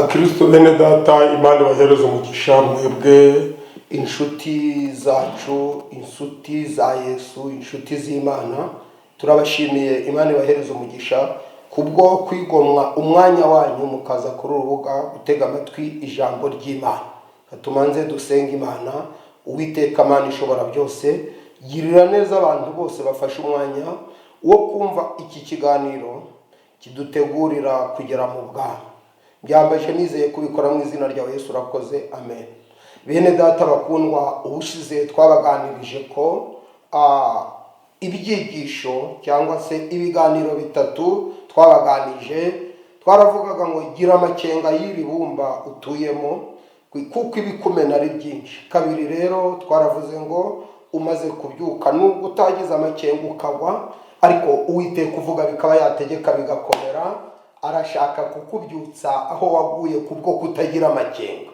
bakristo bene data, imana ibahereze umugisha mwebwe inshuti zacu, inshuti za Yesu, inshuti z'Imana. Turabashimiye, imana ibahereze umugisha kubwo kwigomwa umwanya wanyu mukaza kuri urubuga gutega amatwi ijambo ry'Imana. Tumanze dusenga Imana. Uwiteka Mana ishobora byose, girira neza abantu bose bafashe umwanya wo kumva iki kiganiro kidutegurira kugera mu bwami. Byambaje nizeye kubikora mu izina rya Yesu, urakoze, amen. Bene data bakundwa, ubushize twabaganirije ko ibyigisho cyangwa se ibiganiro bitatu twabaganije. Twaravugaga ngo gira amakenga y'iri bumba utuyemo kuko ibikumena ari byinshi. Kabiri rero twaravuze ngo umaze kubyuka nubwo utagize amakenga ukagwa, ariko Uwiteka uvuga bikaba yategeka bigakomera, arashaka kukubyutsa aho waguye kubwo kutagira amakenga.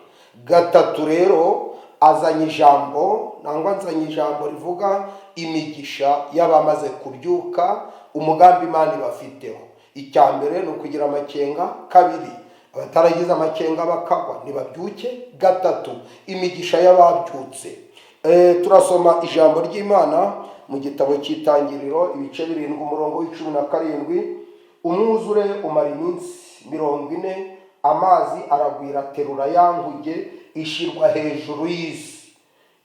Gatatu rero azanye ijambo, nzanye ijambo rivuga imigisha y'abamaze kubyuka, umugambi Imana ibafiteho. Icya mbere ni ukugira amakenga. Kabiri, abataragize amakenga bakagwa nibabyuke. Gatatu, imigisha y'ababyutse. Turasoma ijambo ry'Imana mu gitabo cy'Itangiriro ibice 7 umurongo w'17. Umwuzure umara iminsi 40, amazi aragwira aterura ya nkuge ishirwa hejuru y'isi.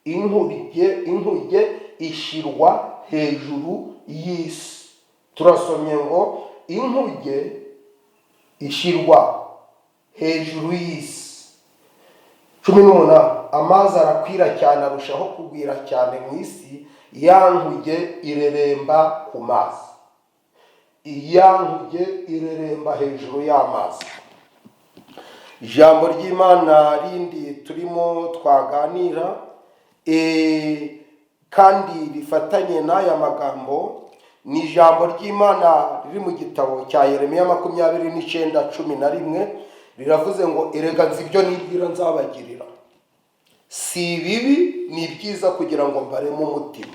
Inkuge ishirwa hejuru y'isi. Turasomye ngo inkuge ishirwa hejuru y'isi. 18, amazi arakwira cyane arushaho kugwira cyane mu isi, ya nkuge ireremba ku mazi. Iya nkuge ireremba hejuru y'amazi. Ijambo ry'Imana rindi turimo twaganira kandi rifatanye n'aya magambo ni ijambo ry'Imana riri mu gitabo cya Yeremiya 29:11. Riravuze ngo erega nzi ibyo nibwira nzabagirira, si bibi ni byiza kugira ngo mbaremo umutima.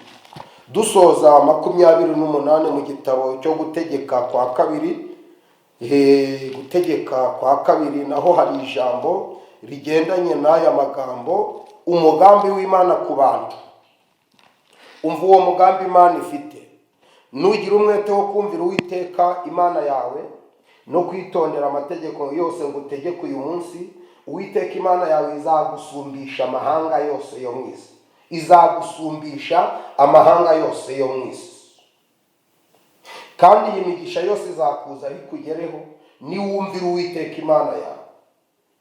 Dusoza 28 mu gitabo cyo gutegeka kwa kabiri. Gutegeka kwa kabiri naho hari ijambo rigendanye n'aya magambo, umugambi w'Imana ku bantu. Umva uwo mugambi Imana ifite. Nugira umwete wo kumvira Uwiteka Imana yawe no kwitondera amategeko yose ngo utegeke uyu munsi, Uwiteka Imana yawe izagusumbisha amahanga yose yo mu isi. Izagusumbisha amahanga yose yo mu isi. Kandi iyi migisha yose izakuza ikugereho niwumvira Uwiteka Imana yawe.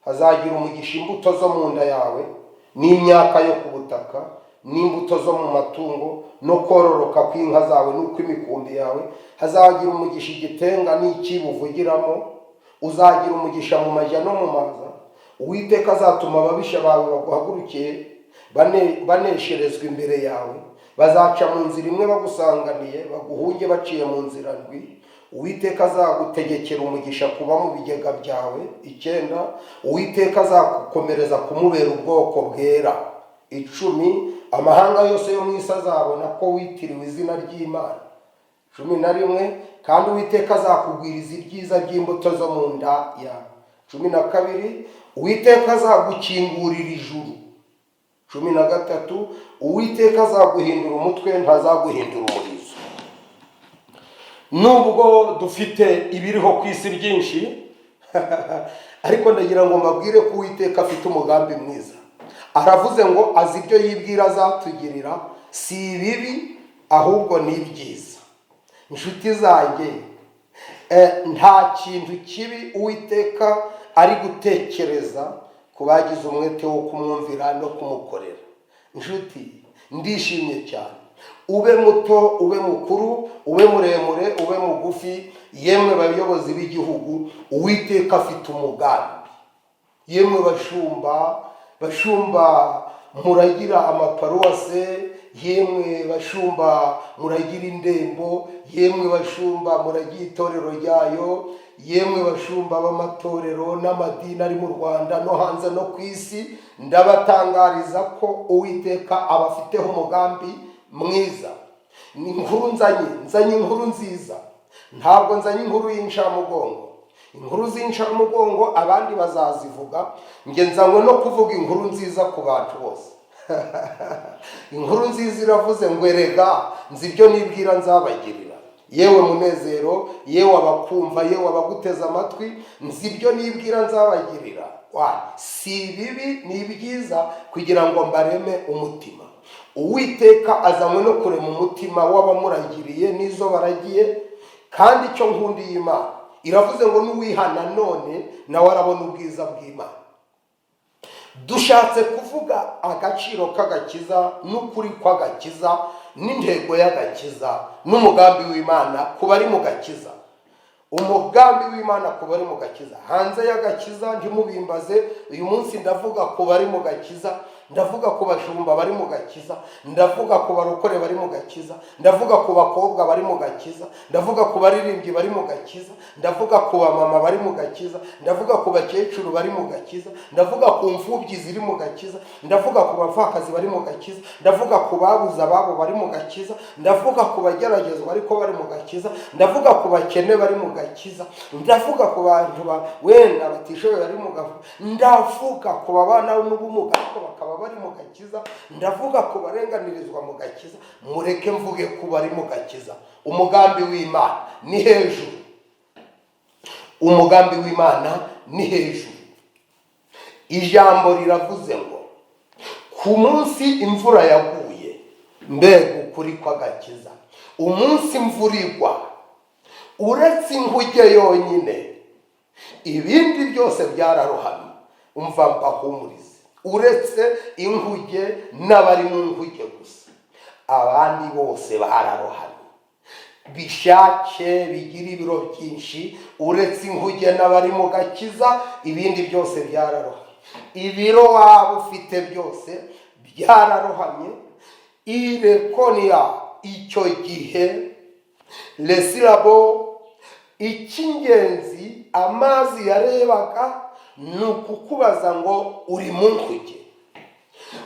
Hazagira umugisha imbuto zo mu nda yawe, n'imyaka yo ku butaka, n'imbuto zo mu matungo, no kororoka kw'inka zawe n'ukw'imikumbi yawe. Hazagira umugisha igitenga n'ikibo uvugiramo. Uzagira umugisha mu majya no mu maza. Uwiteka azatuma ababisha bawe baguhagurukiye banesherezwa imbere yawe. Bazaca mu nzira imwe bagusanganiye, baguhunge baciye mu nzira ndwi. Uwiteka azagutegekera umugisha kuba mu bigega byawe. 9, Uwiteka azagukomereza kumubera ubwoko bwera. 10, amahanga yose yo mu isi azabona ko witiriwe izina ry'Imana. 11, kandi Uwiteka azakugwiriza ibyiza by'imbuto zo mu nda yawe. 12, Uwiteka azagukingurira ijuru. 13, Uwiteka azaguhindura umutwe ntazaguhindura umurizo. Nubwo dufite ibiriho ku isi byinshi ariko ndagira ngo mbabwire ko Uwiteka afite umugambi mwiza. Aravuze ngo azi ibyo yibwira azatugirira, si bibi ahubwo ni byiza. Inshuti zanjye, nta kintu kibi Uwiteka ari gutekereza ku bagize umwete wo kumwumvira no kumukorera. Inshuti, ndishimye cyane. Ube muto, ube mukuru, ube muremure, ube mugufi, yemwe bayobozi b'igihugu, Uwiteka afite umugambi. Yemwe bashumba muragira amaparuwase, yemwe bashumba muragira indembo, yemwe bashumba muragira itorero ryayo, yemwe bashumba b'amatorero n'amadini ari mu Rwanda no hanze no ku isi, ndabatangariza ko Uwiteka abafiteho umugambi mwiza. Ni inkuru nzanye inkuru nziza. Ntabwo nzanye inkuru y'incamugongo. inkuru z'incamugongo abandi bazazivuga, njye nzanywe no kuvuga inkuru nziza ku bantu bose. Inkuru nziza iravuze ngo erega nzi ibyo nibwira nzabagirira. Yewe munezero, yewe abakumva, yewe abaguteza amatwi, nzi ibyo nibwira nzabagirira. Si bibi ni ibyiza kugira ngo mbareme umutima. Uwiteka azanywe no kurema umutima w'abamuragiriye n'izo baragiye, kandi icyo nkundiye Imana iravuze ngo n'uwihana none nawe arabona ubwiza bw'Imana. Dushatse kuvuga agaciro k'agakiza n'ukuri kw'agakiza n'intego y'agakiza n'umugambi w'Imana ku bari mu gakiza. Umugambi w'Imana ku bari mu gakiza. Hanze y'agakiza ntimubimbaze, uyu munsi ndavuga ku bari mu gakiza, ndavuga ku bashumba bari mu gakiza, ndavuga ku barokore bari mu gakiza, ndavuga ku bakobwa bari mu gakiza, ndavuga ku baririmbyi bari mu gakiza, ndavuga ku bamama bari mu gakiza, ndavuga ku bakecuru bari mu gakiza, ndavuga ku mfubyi ziri mu gakiza, ndavuga ku bapfakazi bari mu gakiza, ndavuga ku babuze ababo bari mu gakiza, ndavuga ku bageragezwa ariko bari mu gakiza, ndavuga ku bakene bari mu gakiza, ndavuga ku bantu wenda batishoboye bari mu gakiza, ndavuga ku babana n'ubumuga ariko bakaba bari mu gakiza, ndavuga ku barenganirizwa mu gakiza. Mureke mvuge ku bari mu gakiza. Umugambi w'Imana ni hejuru. Umugambi w'Imana ni hejuru. Ijambo riravuze ngo ku munsi imvura yaguye, mbega ukuri kw'agakiza. Umunsi imvura igwa, uretse inkuge yonyine ibindi byose byararohamye. Umva mbahumurize, uretse inkuge n'abari mu nkuge gusa, abandi bose bararohamye. Bishake bigira ibiro byinshi, uretse inkuge n'abari mu gakiza ibindi byose byararohamye. Ibiro waba ufite byose byararohamye. Irekonia icyo gihe lesirabo, icy'ingenzi amazi yarebaga ni ukukubaza ngo uri mu nkuge.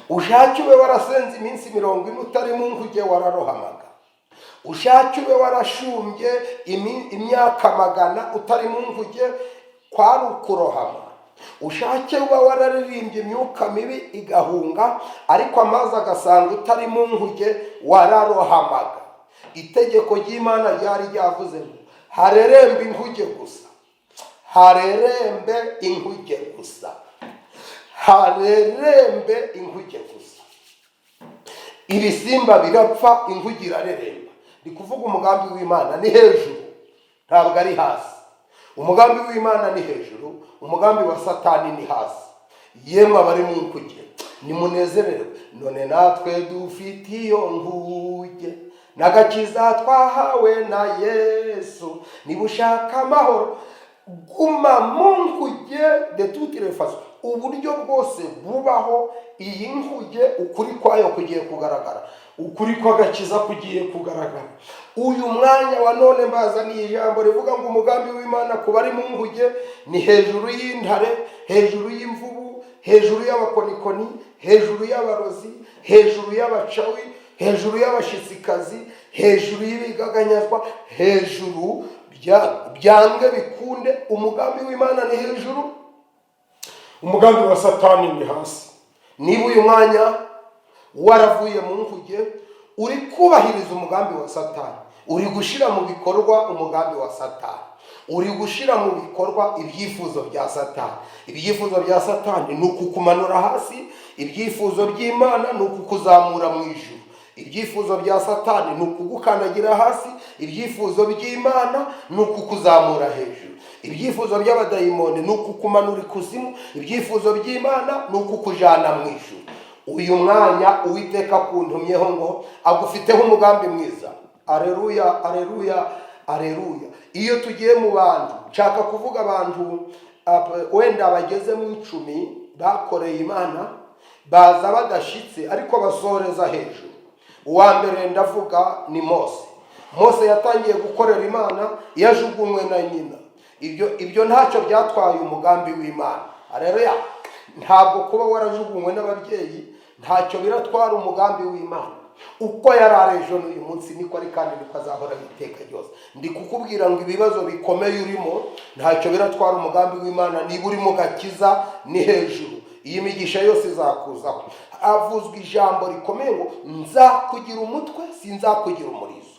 Ushake ube warasenze iminsi 40 utari mu nkuge wararohamaga. Ushake ube warashumbye imyaka 100 utari mu nkuge kwari ukurohama. Ushake uba wararirimbye imyuka mibi igahunga ariko amazi agasanga utari mu nkuge wararohamaga. Itegeko ry'Imana ryari ryavuze ngo harerembe inkuge gusa, harerembe inkuge gusa, harerembe inkuge gusa. Ibisimba birapfa, inkuge irareremba. Ni kuvuga umugambi w'Imana ni hejuru, ntabwo ari hasi. Umugambi w'Imana ni hejuru, umugambi wa Satani ni hasi. Yemwe abari mu nkuge nimunezerewe, none natwe dufite iyo nkuge n'agakiza twahawe na Yesu. Niba ushaka amahoro, guma mu nkuge de toutes les façons. Uburyo bwose bubaho iyi nkuge ukuri kwayo kugiye kugaragara, ukuri kw'agakiza kugiye kugaragara. Uyu mwanya wa none mbazaniye ijambo rivuga ngo umugambi w'Imana ku bari mu nkuge ni hejuru y'intare, hejuru y'imvubu, hejuru y'abakonikoni, hejuru y'abarozi, hejuru y'abacawi, hejuru y'abashitsikazi, hejuru y'ibigaganyazwa, hejuru byange bikunde. Umugambi w'Imana ni hejuru, umugambi wa Satani ni hasi. Niba uyu mwanya waravuye mu nkuge, uri kubahiriza umugambi wa Satani, uri gushira mu bikorwa umugambi wa Satani, uri gushira mu bikorwa ibyifuzo bya Satani. Ibyifuzo bya Satani ni ukukumanura hasi, ibyifuzo by'Imana ni ukukuzamura mu ijuru. Ibyifuzo bya Satani ni ukugukandagira hasi, ibyifuzo by'Imana ni ukukuzamura hejuru. Ibyifuzo by'abadayimoni ni ukukumanura ikuzimu, ibyifuzo by'Imana ni ukukujana mu ijuru. Uyu mwanya Uwiteka kuntumyeho ngo agufiteho umugambi mwiza. Aleluya, aleluya, aleluya. Iyo tugiye mu bantu, nshaka kuvuga abantu wenda bageze mu 10 bakoreye Imana, baza badashitse ariko basoreza hejuru. Uwa mbere ndavuga ni Mose. Mose yatangiye gukorera Imana yajugunywe na nyina. Ibyo ntacyo byatwaye umugambi w'Imana. Aleluya. Ntabwo kuba warajugunywe n'ababyeyi ntacyo biratwara umugambi w'Imana. uko yari ari ejo n'uyu munsi niko ari kandi niko azahora iteka ryose. Ndi kukubwira ngo ibibazo bikomeye urimo ntacyo biratwara umugambi w'Imana. Niba uri mu gakiza ni hejuru, iyi migisha yose izakuzaho. Havuzwe ijambo rikomeye ngo nzakugira umutwe sinzakugira umurizo.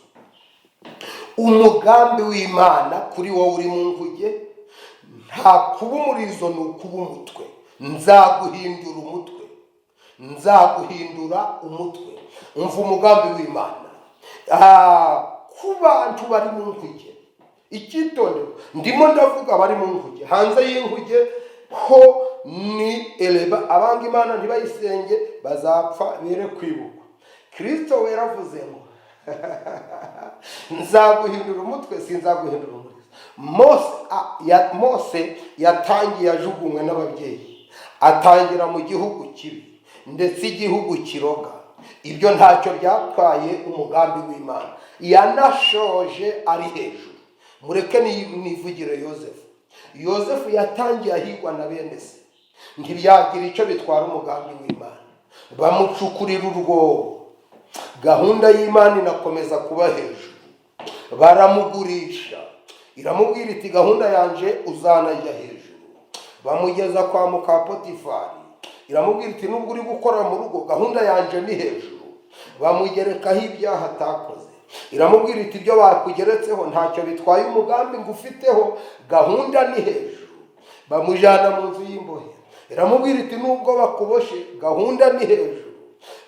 Umugambi w'Imana kuri wowe uri mu nkuge nta kuba umurizo, ni ukuba umutwe. Nzaguhindura umutwe, nzaguhindura umutwe. Umva umugambi w'Imana ku bantu bari mu nkuge. Icyitondero, ndimo ndavuga bari mu nkuge. Hanze y'inkuge ho ni eleba, abanga Imana ntibayisenge bazapfa bere kwibukwa. Kristo we yaravuze ngo nzaguhindura umutwe sinzaguhindura umurizo. Mose yatangiye ajugunywe n'ababyeyi, atangira mu gihugu kibi ndetse igihugu kiroga. Ibyo ntacyo byatwaye umugambi w'Imana. Yanashoje ari hejuru. Mureke nivugire Yozefu yatangiye ahigwa na bene se, ntibyagira icyo bitwara umugambi w'Imana. Bamucukurira urwobo, gahunda y'Imana inakomeza kuba hejuru. Baramugurisha, iramubwira iti gahunda yanje uzanajya hejuru. Bamugeza kwa muka Potifari, iramubwira iti nubwo uri gukora mu rugo gahunda yanje ni hejuru. Bamugerekaho ibyaha atakoze, iramubwira iti ibyo bakugeretseho ntacyo bitwaye umugambi ngufiteho, gahunda ni hejuru. Bamujyana mu nzu y'imbohe, iramubwira iti nubwo bakuboshe gahunda ni hejuru.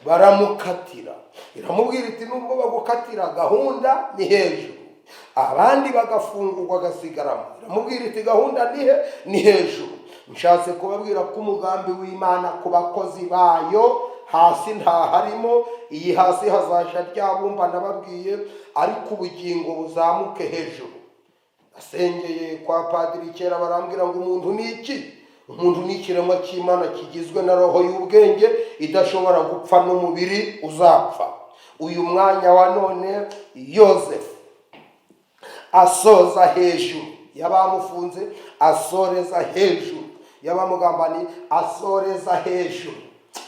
Baramukatira, iramubwira iti nubwo bagukatira gahunda ni hejuru. Abandi bagafungurwa agasigaramo, iramubwira iti gahunda ni hejuru. Nshatse kubabwira ko umugambi w'Imana ku bakozi bayo hasi ntaharimo. Iyi hasi hazaja ryabumba nababwiye, ariko ubugingo buzamuke hejuru. Asengeye kwa padiri kera barambwira ngo umuntu ni iki? Umuntu ni ikiremwa cy'Imana kigizwe na roho y'ubwenge idashobora gupfa n'umubiri uzapfa. Uyu mwanya wa none Yozefu asoza hejuru y'abamufunze, asoreza hejuru y'abamugambani, asoreza hejuru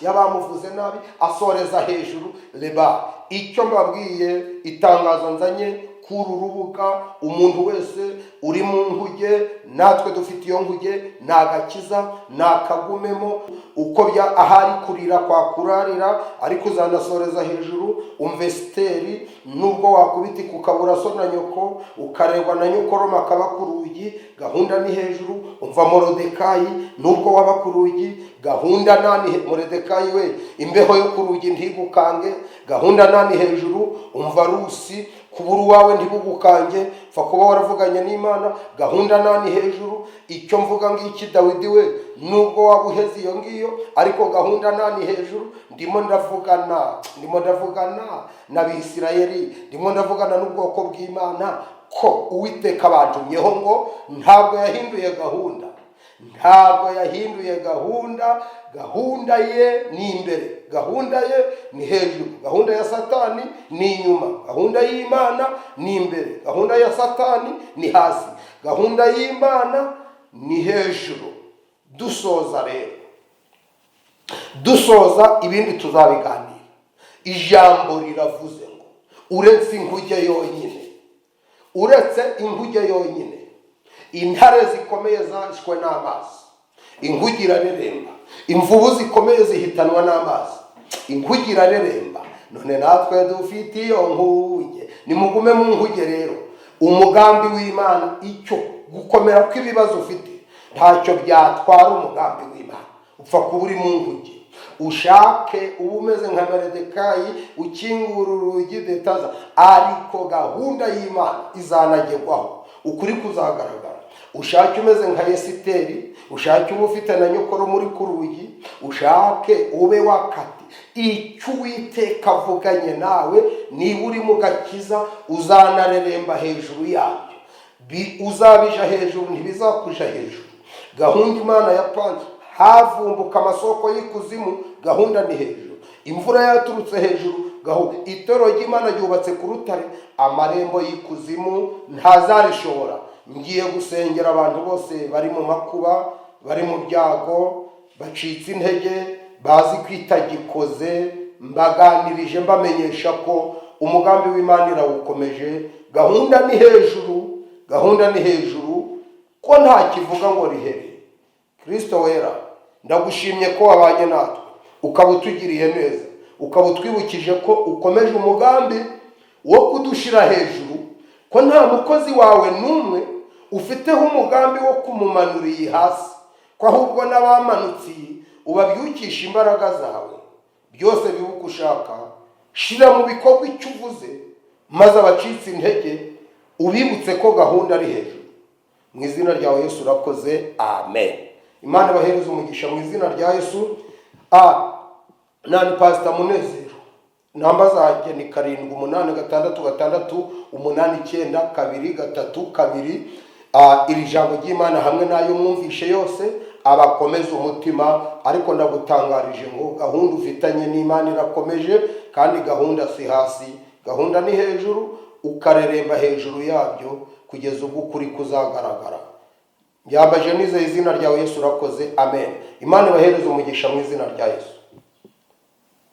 y'abamuvuze nabi, asoreza hejuru leba. Icyo mbabwiye, itangazo nzanye kuri rubuga, umuntu wese uri mu nkuge, natwe dufite iyo nkuge, nagakiza nakagumemo. Uko ahari kurira kwa kurarira, ariko uzanasoreza hejuru. Umva Esiteri, nubwo wakubiti kukabura so na nyoko, ukarebwa na nyokoroma akaba ku rugi, gahunda ni hejuru. Umva Morodekayi, nubwo waba ku rugi, gahunda nani. Morodekayi we, imbeho yo ku rugi ntigukange, gahunda nani hejuru. Umva Rusi, kubura uwawe ntibugukange, fa kuba waravuganye n'Imana, gahunda nani hejuru. Icyo mvuga ngiki Dawidi we, nubwo wabuheze iyo ngiyo, ariko gahunda nani hejuru. Ndimo ndavugana n'Abisirayeli, ndimo ndavugana n'ubwoko bw'Imana ko Uwiteka abantumyeho ngo ntabwo yahinduye gahunda. Ntabwo yahinduye gahunda. Gahunda ye ni imbere, gahunda ye ni hejuru. Gahunda ya Satani ni inyuma, gahunda y'Imana ni imbere. Gahunda ya Satani ni hasi, gahunda y'Imana ni hejuru. Dusoza rero, dusoza ibindi tuzabiganira. Ijambo riravuze ngo uretse inkuge yonyine, intare zikomeye zashwe n'amazi, inkuge irareremba. Imvubu zikomeye zihitanwa n'amazi, inkuge irareremba. None natwe dufite iyo nkuge, nimugume mu nkuge rero. Umugambi w'Imana, icyo gukomera kw'ibibazo ufite ntacyo byatwara umugambi w'Imana. Upfa kuba uri mu nkuge. Ushake uba umeze nka Morodekayi, ukingura urugi detaza, ariko gahunda y'Imana izanagerwaho, ukuri kuzagaragara. Ushake umeze nka Esiteri, ushake uba ufite na nyokoro muri ku rugi, ushake ube wakati. Icyo Uwiteka avuganye nawe, niba uri mu gakiza, uzanareremba hejuru yabyo. Uzabija hejuru ntibizakuja hejuru. Gahunda Imana yapanze, havumbuka amasoko y'ikuzimu, gahunda ni hejuru. Imvura yaturutse hejuru, gahunda. Itoro ry'Imana ryubatse ku rutare, amarembo y'ikuzimu ntazarishobora. Ngiye gusengera abantu bose bari mu makuba, bari mu byago, bacitse intege, bazi kwitagikoze, mbaganirije mbamenyesha ko umugambi w'Imana irawukomeje. Gahunda ni hejuru, gahunda ni hejuru, ko nta kivuga ngo rihere. Kristo wera, ndagushimye ko wabanye natwe, ukaba utugiriye neza, ukaba utwibukije ko ukomeje umugambi wo kudushira hejuru, ko nta mukozi wawe n'umwe ufiteho umugambi wo kumumanura iyi hasi, ko ahubwo n'abamanutse ubabyukisha imbaraga zawe. Byose bibuka ushaka, shira mu bikorwa icyo uvuze, maze abacitse intege ubibutse ko gahunda ari hejuru. Mu izina ryawe Yesu urakoze, amen. Imana ibahereze umugisha mu izina rya Yesu. Nani Pastor Munezero, namba zanjye ni 7866892 iri jambo ry'Imana hamwe nayo mwumvishe yose abakomeza umutima. Ariko ndagutangarije ngo gahunda ufitanye n'Imana irakomeje, kandi gahunda si hasi, gahunda ni hejuru, ukareremba hejuru yabyo kugeza ubwo ukuri kuzagaragara. Byambaje nizeye izina ryawe Yesu urakoze, amen. Imana ibahereze umugisha mu izina rya Yesu.